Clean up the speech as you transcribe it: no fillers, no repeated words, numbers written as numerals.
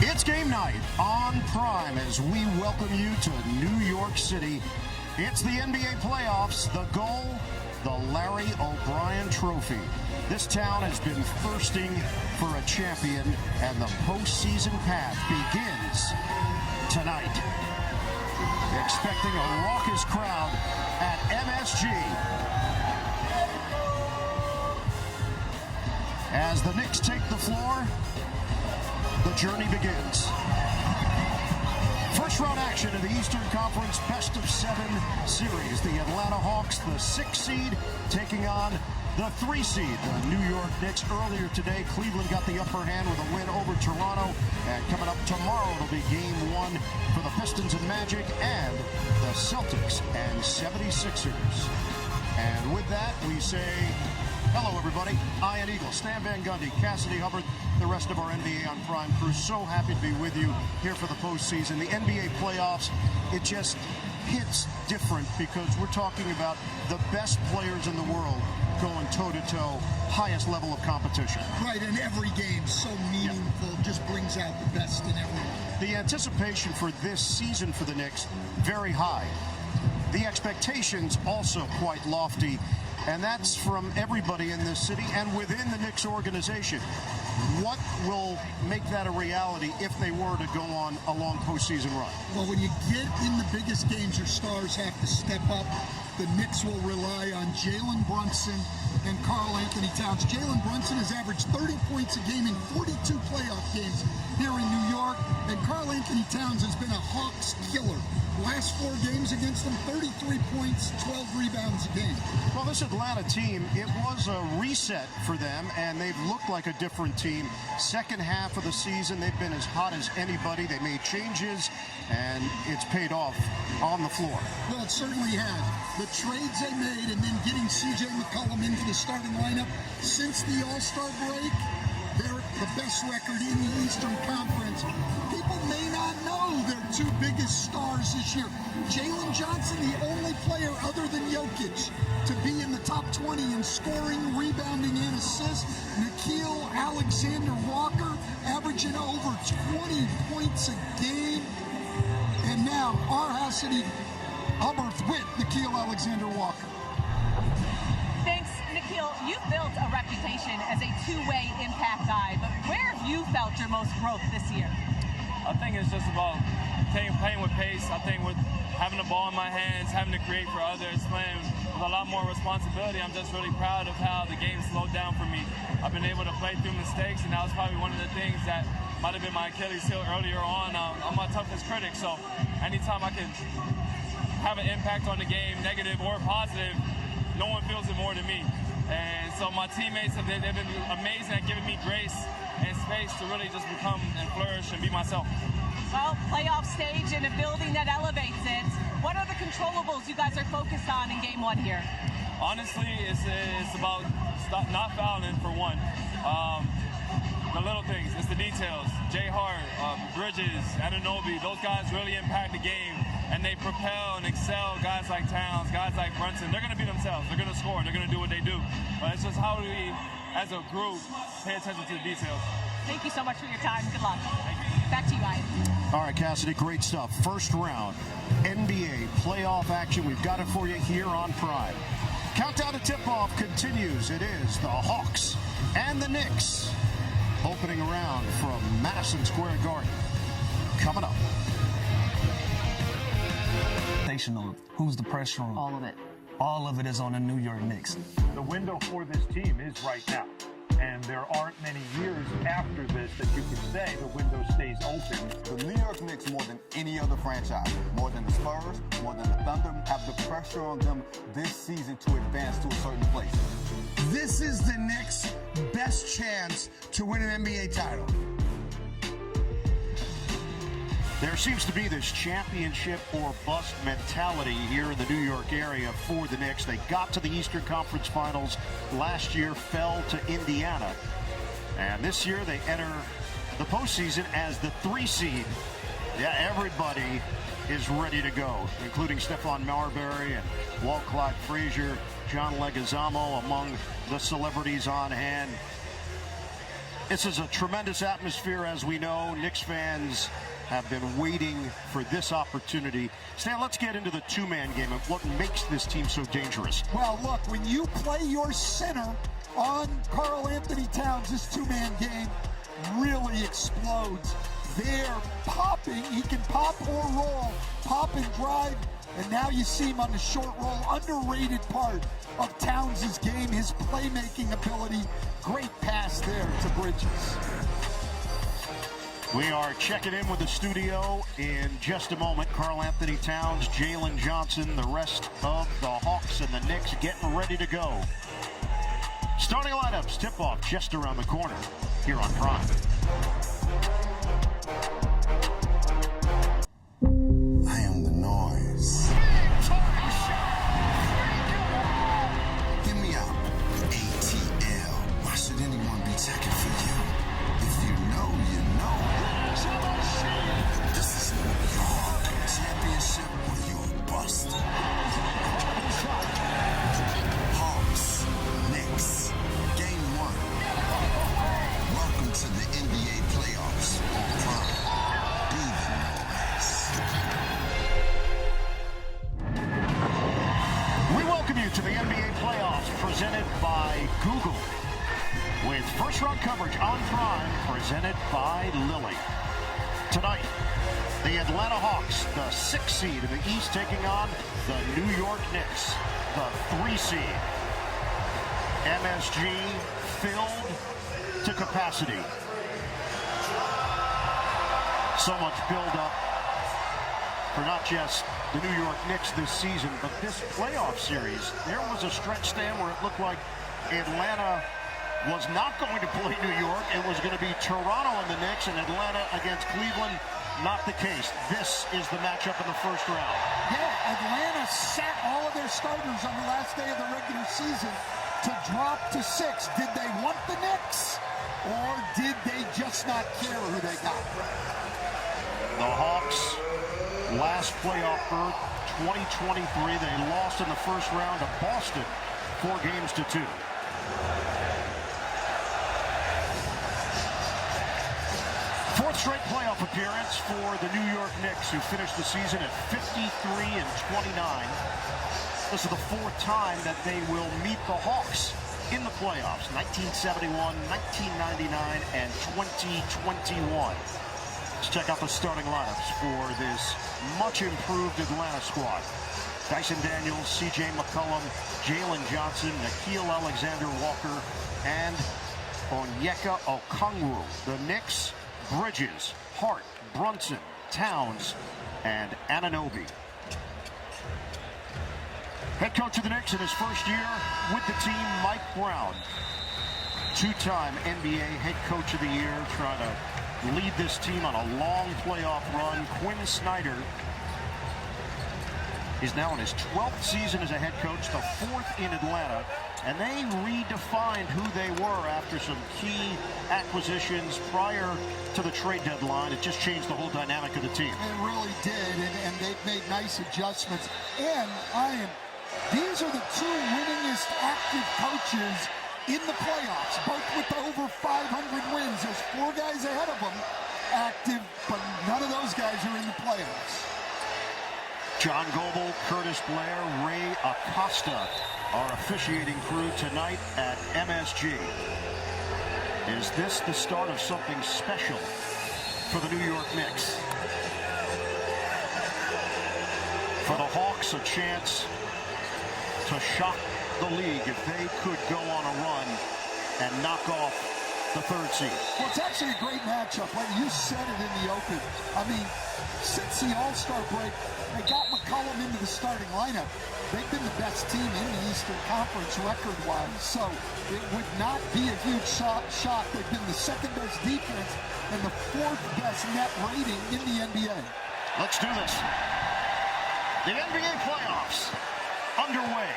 It's game night on Prime as we welcome you to New York City. It's the NBA playoffs. The goal, the Larry O'Brien Trophy. This town has been thirsting for a champion, and the postseason path begins tonight. Expecting a raucous crowd at MSG. As the Knicks take the floor, the journey begins. First round action in the Eastern Conference Best of 7 series. The Atlanta Hawks, the 6th seed, taking on the 3 seed, the New York Knicks. Earlier today, Cleveland got the upper hand with a win over Toronto. And coming up tomorrow, it'll be game 1 for the Pistons and Magic and the Celtics and 76ers. And with that, we say hello, everybody. Ian Eagle, Stan Van Gundy, Cassidy Hubbard, the rest of our NBA on Prime crew. So happy to be with you here for the postseason. The NBA playoffs, it just hits different because we're talking about the best players in the world going toe-to-toe, highest level of competition. Right, and every game so meaningful, just brings out the best in everyone. The anticipation for this season for the Knicks, very high. The expectations also quite lofty. And that's from everybody in this city and within the Knicks organization. What will make that a reality if they were to go on a long postseason run? Well, when you get in the biggest games, your stars have to step up. The Knicks will rely on Jalen Brunson and Karl Anthony Towns. Jalen Brunson has averaged 30 points a game in 42 playoff games here in New York. And Karl Anthony Towns has been a Hawks killer. Last 4 games against them, 33 points, 12 rebounds a game. Well, this Atlanta team, it was a reset for them, and they've looked like a different team. Second half of the season, they've been as hot as anybody. They made changes, and it's paid off on the floor. Well, it certainly has. The trades they made and then getting C.J. McCollum into the starting lineup since the All-Star break, they're the best record in the Eastern Conference. People may not know their 2 biggest stars this year. Jalen Johnson, the only player other than Jokic to be in the top 20 in scoring, rebounding, and assists. Nickeil Alexander-Walker averaging over 20 points a game. And now our Cassidy Hubbard with Nickeil Alexander-Walker. Thanks, Nickeil. You've built a reputation as a two-way impact guy, but where have you felt your most growth this year? I think it's just about playing with pace. I think with having the ball in my hands, having to create for others, playing with a lot more responsibility, I'm just really proud of how the game slowed down for me. I've been able to play through mistakes, and that was probably one of the things that might have been my Achilles heel earlier on. I'm my toughest critic, so anytime I can have an impact on the game, negative or positive, no one feels it more than me. And so my teammates, they've been amazing at giving me grace and space to really just become and flourish and be myself. Well, playoff stage in a building that elevates it. What are the controllables you guys are focused on in game 1 here? Honestly, it's about not fouling for one. The little things, it's the details. Jay Hart, Bridges, Anunoby, those guys really impact the game, and they propel and excel guys like Towns, guys like Brunson. They're going to be themselves. They're going to score. They're going to do what they do. But it's just how do we, as a group, pay attention to the details. Thank you so much for your time. Good luck. Thank you. Back to you, Ian. All right, Cassidy, great stuff. First round, NBA playoff action. We've got it for you here on Prime. Countdown to tip-off continues. It is the Hawks and the Knicks. Opening round from Madison Square Garden. Coming up. Who's the pressure on? All of it. All of it is on the New York Knicks. The window for this team is right now. And there aren't many years after this that you could say the window stays open. The New York Knicks, more than any other franchise, more than the Spurs, more than the Thunder, have the pressure on them this season to advance to a certain place. This is the Knicks' best chance to win an NBA title. There seems to be this championship or bust mentality here in the New York area for the Knicks. They got to the Eastern Conference Finals last year, fell to Indiana. And this year they enter the postseason as the 3 seed. Yeah, everybody is ready to go, including Stephon Marbury and Walt Clyde Frazier, John Leguizamo among the celebrities on hand. This is a tremendous atmosphere, as we know. Knicks fans have been waiting for this opportunity. Stan, let's get into the two-man game and what makes this team so dangerous. Well, look, when you play your center on Karl Anthony Towns, this two-man game really explodes. They're popping. He can pop or roll, pop and drive, and now you see him on the short roll. Underrated part of Towns' game, his playmaking ability. Great pass there to Bridges. We are checking in with the studio in just a moment. Karl Anthony Towns, Jalen Johnson, the rest of the Hawks and the Knicks getting ready to go. Starting lineups, tip-off just around the corner here on Prime. I am the noise. Get me out. ATL. Why should anyone be checking for you? If you know, you know. This is New York. Championship or you're bust. Hawks, Knicks, Game 1. Welcome to the NBA playoffs on Prime. Be the noise. We welcome you to the NBA playoffs presented by Google, with first-round coverage on Prime presented by Lilly. Tonight, the Atlanta Hawks, the 6th seed in the East, taking on the New York Knicks, the 3 seed. MSG filled to capacity. So much build-up for not just the New York Knicks this season, but this playoff series. There was a stretch there where it looked like Atlanta was not going to play New York. It was going to be Toronto and the Knicks, and Atlanta against Cleveland. Not the case. This is the matchup in the first round. Yeah, Atlanta sat all of their starters on the last day of the regular season to drop to 6. Did they want the Knicks, or did they just not care who they got? The Hawks, last playoff berth, 2023. They lost in the first round to Boston, 4-2. Fourth straight playoff appearance for the New York Knicks, who finished the season at 53-29. This is the 4th time that they will meet the Hawks in the playoffs, 1971, 1999, and 2021. Let's check out the starting lineups for this much-improved Atlanta squad. Dyson Daniels, C.J. McCollum, Jalen Johnson, Nickeil Alexander-Walker, and Onyeka Okongwu. The Knicks, Bridges, Hart, Brunson, Towns, and Anunoby. Head coach of the Knicks in his first year with the team, Mike Brown. 2-time NBA head coach of the year, trying to lead this team on a long playoff run. Quinn Snyder is now in his 12th season as a head coach, the 4th in Atlanta, and they redefined who they were after some key acquisitions prior to the trade deadline. It just changed the whole dynamic of the team. It really did, and they've made nice adjustments. And these are the 2 winningest active coaches in the playoffs, both with over 500 wins. There's 4 guys ahead of them active, but none of those guys are in the playoffs. John Goble, Curtis Blair, Ray Acosta, our officiating crew tonight at MSG. Is this the start of something special for the New York Knicks? For the Hawks, a chance to shock the league if they could go on a run and knock off the 3rd seed. Well, it's actually a great matchup. Like you said it in the open. I mean, since the All-Star break, they got McCollum into the starting lineup. They've been the best team in the Eastern Conference record-wise, so it would not be a huge shock. They've been the 2nd-best defense and the 4th-best net rating in the NBA. Let's do this. The NBA playoffs underway.